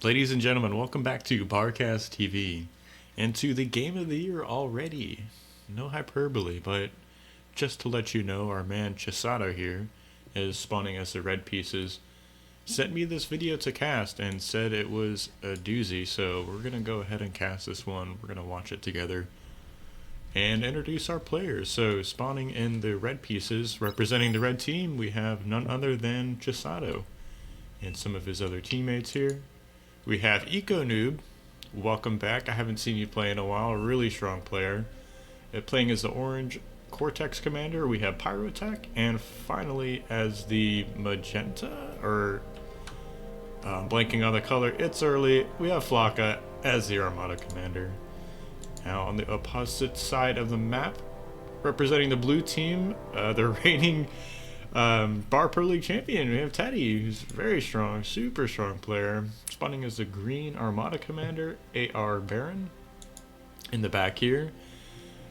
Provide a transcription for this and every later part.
Ladies and gentlemen, welcome back to BARCastTV and to the game of the year already. No hyperbole, but just to let you know, our man Chisato here is spawning us the red pieces. Sent me this video to cast and said it was a doozy, so we're going to go ahead and cast this one. We're going to watch it together and introduce our players. So spawning in the red pieces, representing the red team, we have none other than Chisato and some of his other teammates here. We have EcoNoob. Welcome back. I haven't seen you play in a while. A really strong player. Playing as the orange Cortex Commander, we have Pyrotech, and finally as the magenta, or blanking on the color, it's early, we have Flocka as the Armada Commander. Now on the opposite side of the map, representing the blue team, the reigning Bar Pro League champion, we have Teddy, who's very strong, super strong player. Spawning as the green Armada Commander, AR Baron. In the back here,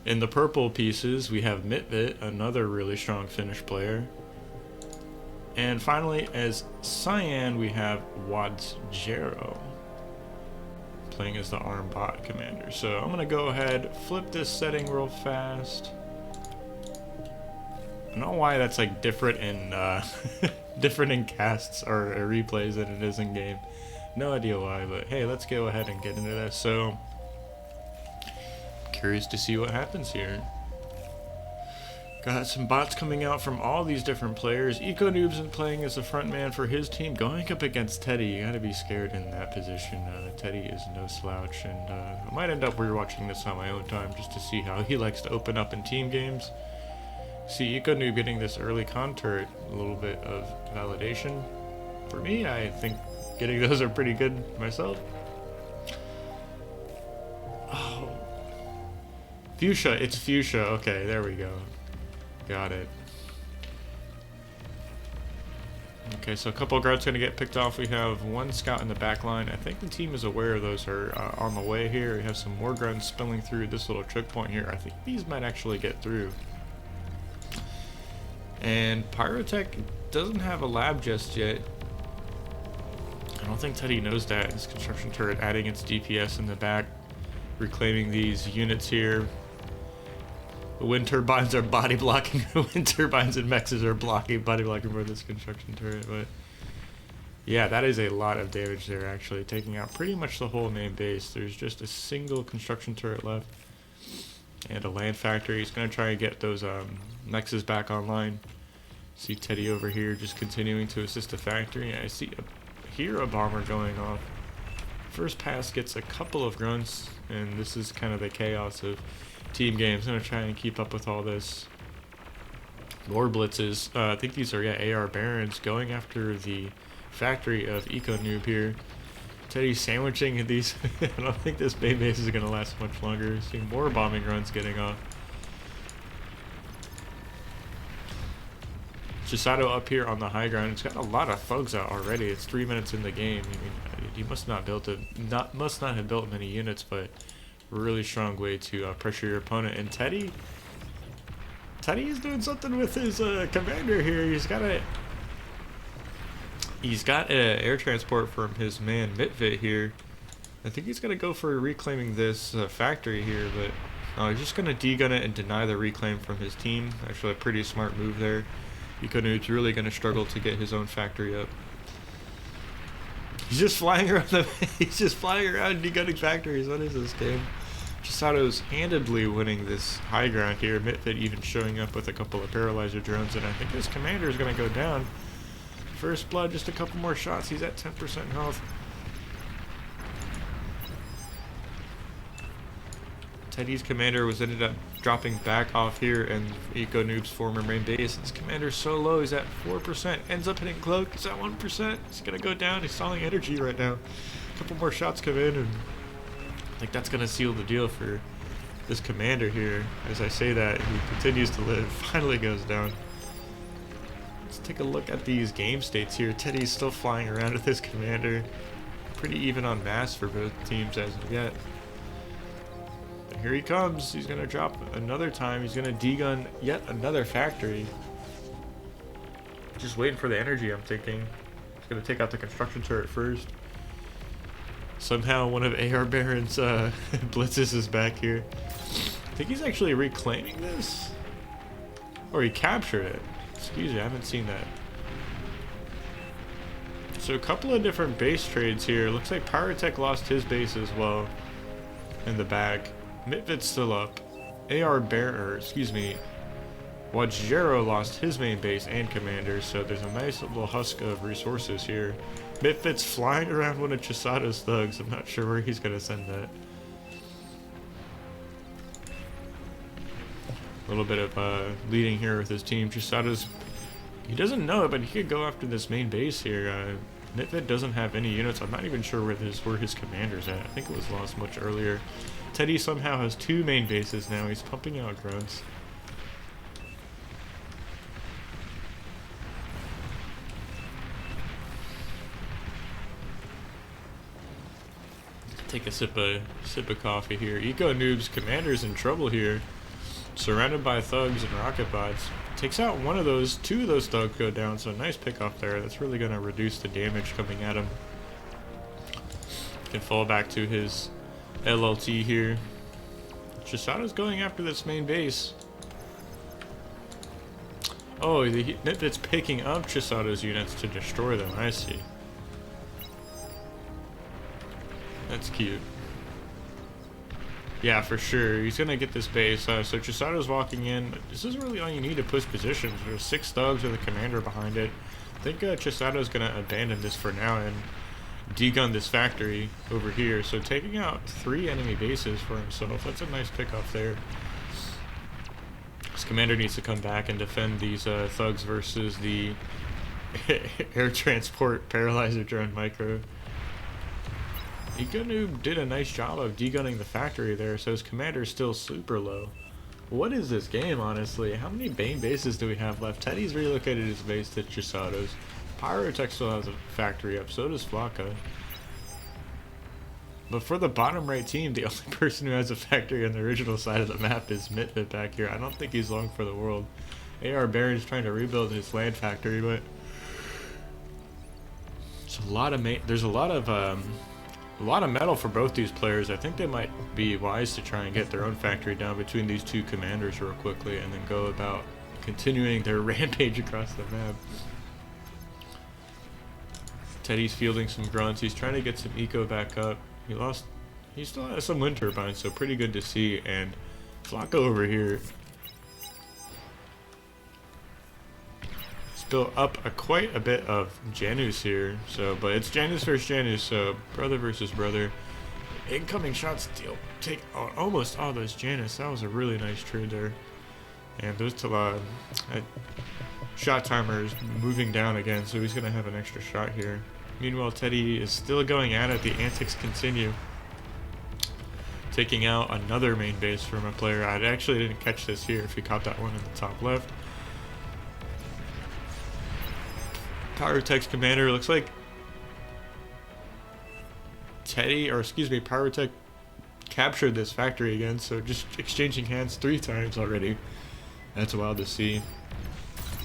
in the purple pieces, we have Mitvit, another really strong Finnish player. And finally, as Cyan, we have Wadzero, playing as the Armbot Commander. So I'm gonna go ahead, flip this setting real fast. I don't know why that's like different in different in casts or replays than it is in game. No idea why, but hey, let's go ahead and get into this. So curious to see what happens here. Got some bots coming out from all these different players. EcoNoob's been playing as the front man for his team, going up against Teddy. You gotta be scared in that position. Teddy is no slouch, and I might end up rewatching this on my own time just to see how he likes to open up in team games. See EcoNoob getting this early con turret, a little bit of validation. For me, I think getting those are pretty good myself. Oh. Fuchsia, it's Fuchsia. Okay, there we go. Got it. Okay, so a couple of guards going to get picked off. We have one scout in the back line. I think the team is aware of those are on the way here. We have some more grunts spilling through this little choke point here. I think these might actually get through. And Pyrotech doesn't have a lab just yet. I don't think Teddy knows that. This construction turret adding its DPS in the back, reclaiming these units here. The wind turbines are body blocking. The wind turbines and mexes are body blocking for this construction turret. But yeah, that is a lot of damage there, actually, taking out pretty much the whole main base. There's just a single construction turret left and a land factory. He's going to try and get those mexes back online. See Teddy over here just continuing to assist the factory. I see a hero bomber going off. First pass gets a couple of grunts, and this is kind of the chaos of team games. I'm going to try and keep up with all this. More blitzes. I think these are, yeah, AR Barons going after the factory of EcoNoob here. Teddy's sandwiching these. I don't think this main base is going to last much longer. Seeing more bombing runs getting off. Chisato up here on the high ground. It's got a lot of thugs out already. It's 3 minutes in the game. I mean, he must not have built many units, but really strong way to pressure your opponent. And Teddy is doing something with his commander here. He's got an air transport from his man Mitvit here. I think he's gonna go for reclaiming this factory here, but he's just gonna degun it and deny the reclaim from his team. Actually, a pretty smart move there. EcoNoob's really gonna struggle to get his own factory up. He's just flying around degunning factories. What is this game? Chisato's handedly winning this high ground here. Mitvit even showing up with a couple of paralyzer drones, and I think this commander is gonna go down. First blood, just a couple more shots. He's at 10% health. Teddy's commander ended up dropping back off here, and EcoNoob's former main base. His commander's so low, he's at 4%. Ends up hitting Cloak, he's at 1%. He's gonna go down, he's stalling energy right now. A couple more shots come in, and I think that's gonna seal the deal for this commander here. As I say that, he continues to live, finally goes down. Let's take a look at these game states here. Teddy's still flying around with his commander. Pretty even on mass for both teams as of yet. Here he comes. He's going to drop another time. He's going to degun yet another factory. Just waiting for the energy, I'm thinking. He's going to take out the construction turret first. Somehow one of AR Baron's blitzes is back here. I think he's actually reclaiming this. Or he captured it. Excuse me, I haven't seen that. So a couple of different base trades here. Looks like Pyrotech lost his base as well. In the back. Mitvit's still up. AR Baron, excuse me, Wajero lost his main base and commander, so there's a nice little husk of resources here. Mitvit's flying around one of Chisato's thugs. I'm not sure where he's going to send that. A little bit of leading here with his team. Chisato's, he doesn't know it, but he could go after this main base here. Mitvit doesn't have any units. I'm not even sure where his commander's at. I think it was lost much earlier. Teddy somehow has 2 main bases now. He's pumping out grunts. Take a sip of coffee here. Eco Noob's commander's in trouble here. Surrounded by thugs and rocket bots. Takes out one of those. 2 of those thugs go down, so nice pick off there. That's really going to reduce the damage coming at him. Can fall back to his LLT here. Chisato's going after this main base. Oh, it's picking up Chisato's units to destroy them. I see. That's cute. Yeah, for sure. He's gonna get this base. So Chisato's walking in. This is really all you need to push positions. There's 6 thugs with a commander behind it. I think Chisato's gonna abandon this for now and degun this factory over here. So taking out 3 enemy bases for himself. That's a nice pick off there. His commander needs to come back and defend these thugs versus the air transport paralyzer drone micro. Econoob did a nice job of degunning the factory there, so his commander's still super low. What is this game, honestly? How many Bane bases do we have left? Teddy's relocated his base to Chisato's. Pyrotech still has a factory up, so does Flocka. But for the bottom right team, the only person who has a factory on the original side of the map is Mitvit back here. I don't think he's long for the world. AR Baron's trying to rebuild his land factory, but there's a lot of metal for both these players. I think they might be wise to try and get their own factory down between these 2 commanders real quickly and then go about continuing their rampage across the map. Teddy's fielding some grunts. He's trying to get some eco back up. He still has some wind turbines, so pretty good to see. And Flocka over here built up quite a bit of Janus here, but it's Janus versus Janus, so brother versus brother. Incoming shots take out almost all those Janus. That was a really nice trade there. And those shot timer is moving down again, so he's gonna have an extra shot here. Meanwhile, Teddy is still going at it. The antics continue. Taking out another main base from a player. I actually didn't catch this here if he caught that one in the top left. Pyrotech's commander looks like Pyrotech captured this factory again, so just exchanging hands 3 times already. That's wild to see.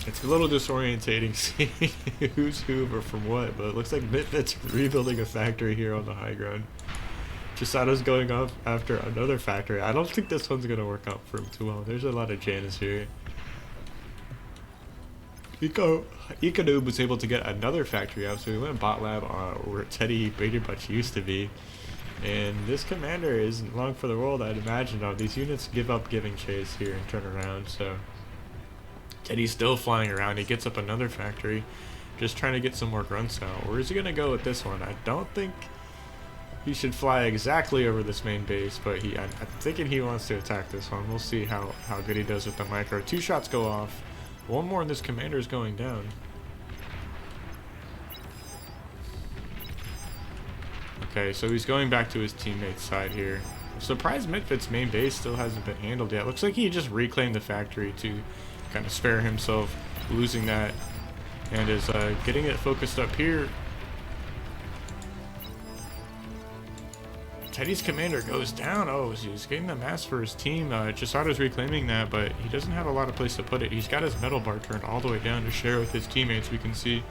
It's a little disorientating seeing who's who or from what, but it looks like Mitvit's rebuilding a factory here on the high ground. Chisato's going off after another factory. I don't think this one's gonna work out for him too well. There's a lot of Janus here. Econoob was able to get another factory up, so we went bot lab where Teddy pretty much used to be. And this commander isn't long for the world, I'd imagine. These units give up giving chase here and turn around, so Teddy's still flying around. He gets up another factory, just trying to get some more grunts out. Where is he gonna go with this one? I don't think he should fly exactly over this main base, but I'm thinking he wants to attack this one. We'll see how good he does with the micro. 2 shots go off. One more and this commander is going down. Okay, so he's going back to his teammate's side here. I'm surprised Mitvit's main base still hasn't been handled yet. Looks like he just reclaimed the factory to kind of spare himself losing that, and is getting it focused up here. Teddy's commander goes down. Oh, he's getting the mass for his team. Chisato's reclaiming that, but he doesn't have a lot of place to put it. He's got his metal bar turned all the way down to share with his teammates, we can see.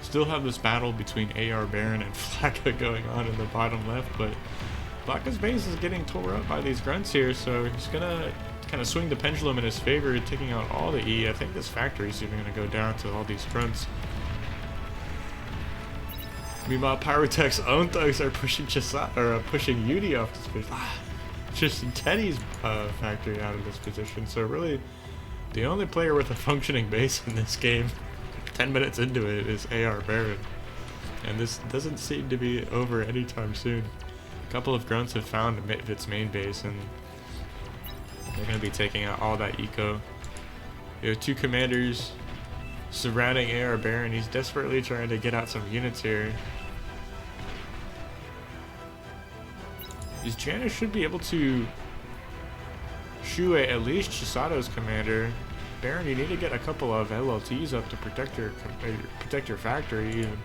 Still have this battle between AR Baron and Flakka going on in the bottom left, but Flakka's base is getting tore up by these grunts here, so he's gonna kind of swing the pendulum in his favor, taking out all the E. I think this factory is even gonna go down to all these grunts. Meanwhile, Pyrotech's own thugs are pushing Chisato, or pushing Yudi off this position. Just Teddy's factory out of this position. So really, the only player with a functioning base in this game, 10 minutes into it, is AR Baron. And this doesn't seem to be over anytime soon. A couple of grunts have found Mitvit's main base, and they're going to be taking out all that eco. You have two commanders surrounding AR Baron. He's desperately trying to get out some units here. These Janus should be able to shoo at least Chisato's commander. Baron, you need to get a couple of LLTs up to protect your factory even.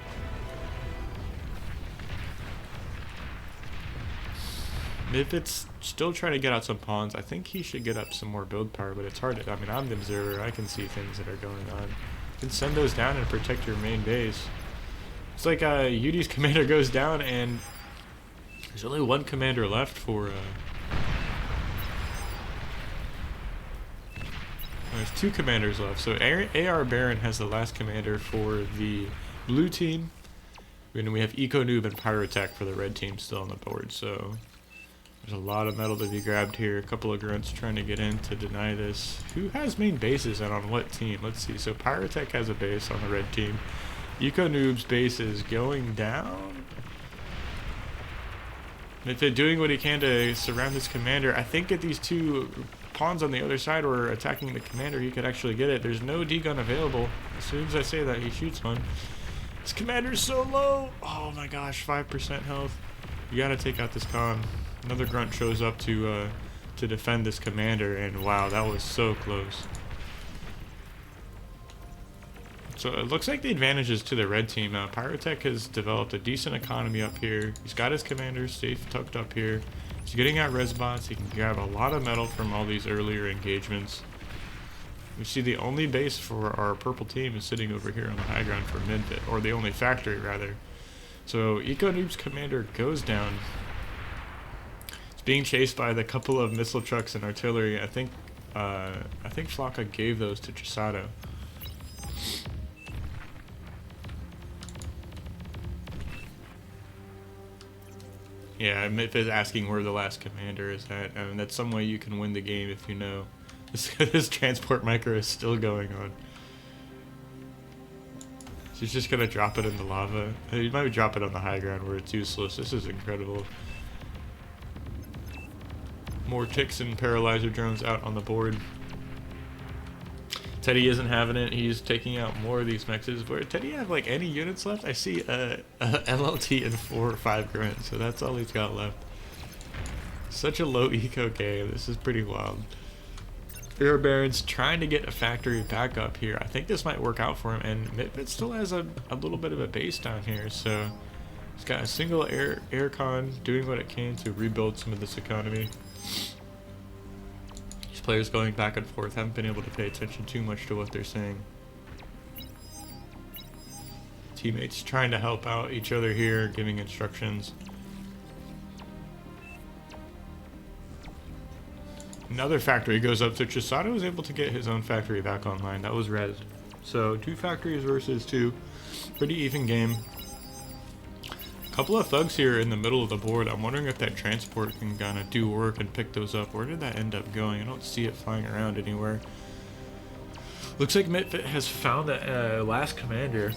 If it's still trying to get out some pawns, I think he should get up some more build power, but it's hard to, I mean, I'm the observer, I can see things that are going on. You can send those down and protect your main base. It's like Yudi's commander goes down and there's only one commander left for there's two commanders left. So AR Baron has the last commander for the blue team. And we have Eco Noob and Pyrotech for the red team still on the board. So there's a lot of metal to be grabbed here. A couple of grunts trying to get in to deny this. Who has main bases and on what team? Let's see. So Pyrotech has a base on the red team. Eco Noob's base is going down. If they're doing what he can to surround his commander, I think if these two pawns on the other side were attacking the commander, he could actually get it. There's no D-gun available. As soon as I say that, he shoots one. His commander's so low. Oh my gosh, 5% health. You gotta take out this con. Another grunt shows up to defend this commander, and wow, that was so close. So it looks like the advantage is to the red team. Pyrotech has developed a decent economy up here. He's got his commanders safe tucked up here. He's getting out res bots. He can grab a lot of metal from all these earlier engagements. We see the only base for our purple team is sitting over here on the high ground for Midbit, or the only factory rather. So Eco Noob's commander goes down. It's being chased by the couple of missile trucks and artillery. I think Flakka gave those to Chisato. Yeah, Myth is asking where the last commander is at. I mean, that's some way you can win the game if you know. This transport micro is still going on. She's just gonna drop it in the lava. You might drop it on the high ground where it's useless. This is incredible. More ticks and paralyzer drones out on the board. Teddy isn't having it. He's taking out more of these mexes. Where Teddy have like any units left? I see a LLT and 4 or 5 grunts, so that's all he's got left. Such a low eco game. This is pretty wild. AR Baron's trying to get a factory back up here. I think this might work out for him, and Mitbit still has a little bit of a base down here, so he's got a single aircon doing what it can to rebuild some of this economy. Players going back and forth haven't been able to pay attention too much to what they're saying. Teammates trying to help out each other here, giving instructions. Another factory goes up, so Chisato was able to get his own factory back online. That was res. So 2 factories versus 2. Pretty even game. Couple of thugs here in the middle of the board. I'm wondering if that transport can kind of do work and pick those up. Where did that end up going? I don't see it flying around anywhere. Looks like Mitfit has found the last commander.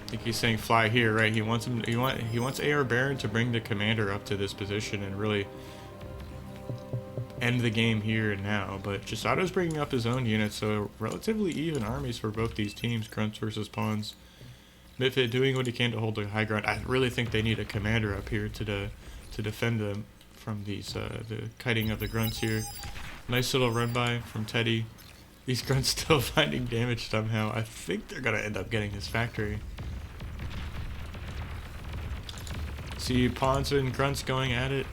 I think he's saying fly here, right? He wants him. He wants AR Baron to bring the commander up to this position and really end the game here and now. But Chisato's bringing up his own units, so relatively even armies for both these teams, grunts versus pawns. Mitfit doing what he can to hold the high ground. I really think they need a commander up here to defend them from these the kiting of the grunts here. Nice little run by from Teddy. These grunts still finding damage somehow. I think they're gonna end up getting this factory. See pawns and grunts going at it.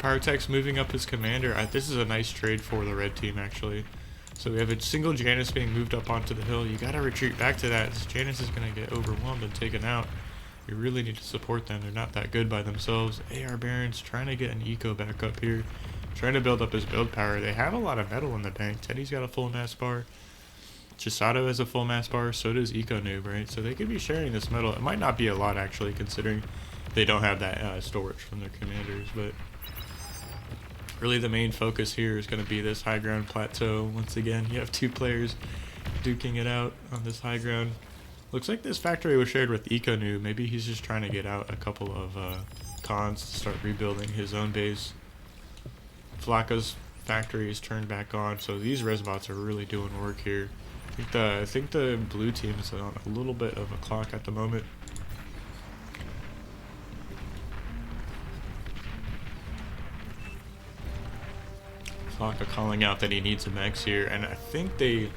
Pyrotech's moving up his commander. This is a nice trade for the red team, actually. So we have a single Janus being moved up onto the hill. You gotta retreat back to that. This Janus is gonna get overwhelmed and taken out. You really need to support them. They're not that good by themselves. AR Baron's trying to get an eco back up here. Trying to build up his build power. They have a lot of metal in the bank. Teddy's got a full mass bar. Chisato has a full mass bar. So does Eco Noob, right? So they could be sharing this metal. It might not be a lot, actually, considering they don't have that storage from their commanders. But really the main focus here is going to be this high ground plateau. Once again, you have two players duking it out on this high ground. Looks like this factory was shared with Eco Noob. Maybe he's just trying to get out a couple of cons to start rebuilding his own base. Flacco's factory is turned back on, so these res bots are really doing work here. I think the blue team is on a little bit of a clock at the moment. Flacco calling out that he needs a max here, and I think the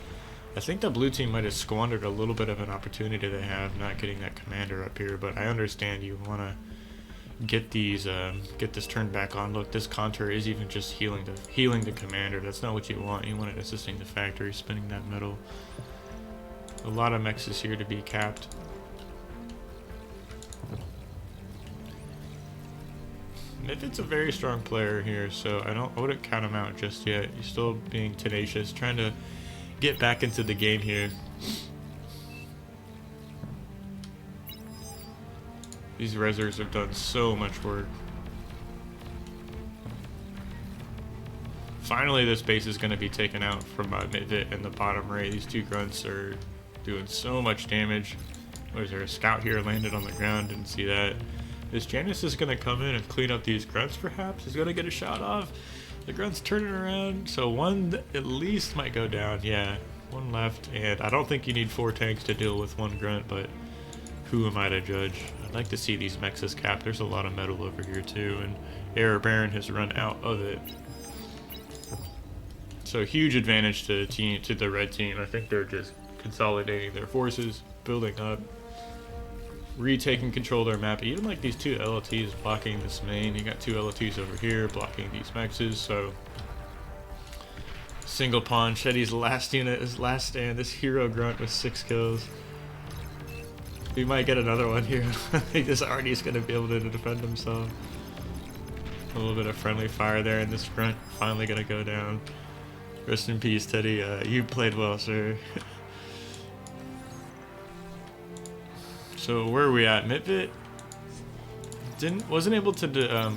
blue team might have squandered a little bit of an opportunity they have not getting that commander up here, but I understand you want to get this turned back on. Look, this contour is even just healing the commander. That's not what you want. You want it assisting the factory, spinning that metal. A lot of mexes here to be capped. It's a very strong player here, so I wouldn't count him out just yet. He's still being tenacious, trying to get back into the game here. These reserves have done so much work. Finally, this base is going to be taken out from Mitvit in the bottom right. These two grunts are doing so much damage. Was there a scout here landed on the ground? Didn't see that. This Janus is going to come in and clean up these grunts, perhaps. He's going to get a shot off. The grunt's turning around, so one at least might go down. Yeah, one left, and I don't think you need 4 tanks to deal with one grunt, but who am I to judge? I'd like to see these mexes capped. There's a lot of metal over here too, and AR Baron has run out of it. So huge advantage to the red team. I think they're just consolidating their forces, building up, retaking control of their map. Even like these two LLTs blocking this main. You got two LLTs over here blocking these mexes. So single pawn. Shetty's last unit, his last stand. This hero grunt with 6 kills. We might get another one here. I think this Arnie is going to be able to defend himself. A little bit of friendly fire there, and this grunt finally going to go down. Rest in peace, Teddy. You played well, sir. So where are we at? Mitvit wasn't able to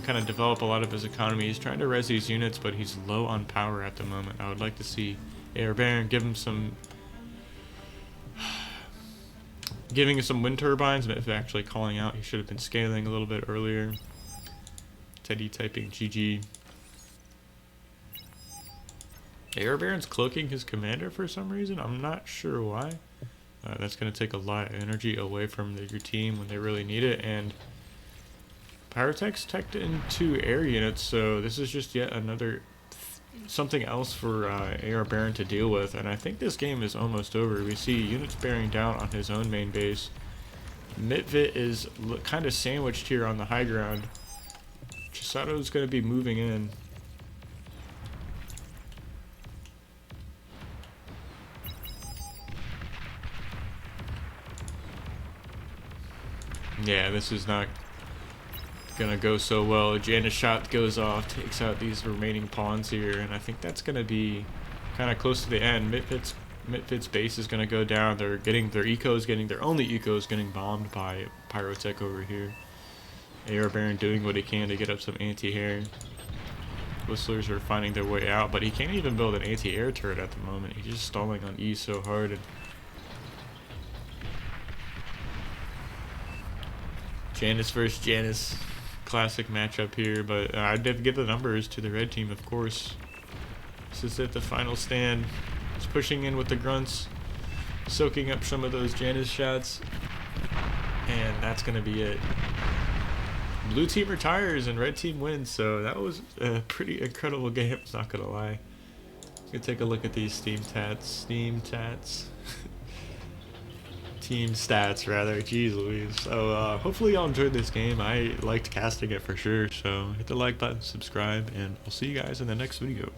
kind of develop a lot of his economy. He's trying to res these units, but he's low on power at the moment. I would like to see AR Baron give him some giving us some wind turbines, but if actually calling out, he should have been scaling a little bit earlier. Teddy typing GG. AR Baron's cloaking his commander for some reason. I'm not sure why. That's going to take a lot of energy away from your team when they really need it. And Pyrotech's teched into air units, so this is just yet another something else for AR Baron to deal with, and I think this game is almost over. We see units bearing down on his own main base. Mitvit is kind of sandwiched here on the high ground. Chisato is going to be moving in. Yeah, this is not gonna go so well. Janus shot goes off, takes out these remaining pawns here, and I think that's gonna be kind of close to the end. Mitvit's base is gonna go down. They're getting their only ecos getting bombed by Pyrotech over here. AR Baron doing what he can to get up some anti-air. Whistlers are finding their way out, but he can't even build an anti-air turret at the moment. He's just stalling on E so hard. And Janus versus Janus. Classic matchup here, but I'd have to give the numbers to the red team, of course. This is it, the final stand. It's pushing in with the grunts, soaking up some of those Janus shots, and that's going to be it. Blue team retires and red team wins, so that was a pretty incredible game, not going to lie. Let's take a look at these Steam tats. team stats rather. Jeez Louise. So hopefully y'all enjoyed this game. I liked casting it for sure. So hit the like button, subscribe, and I'll see you guys in the next video.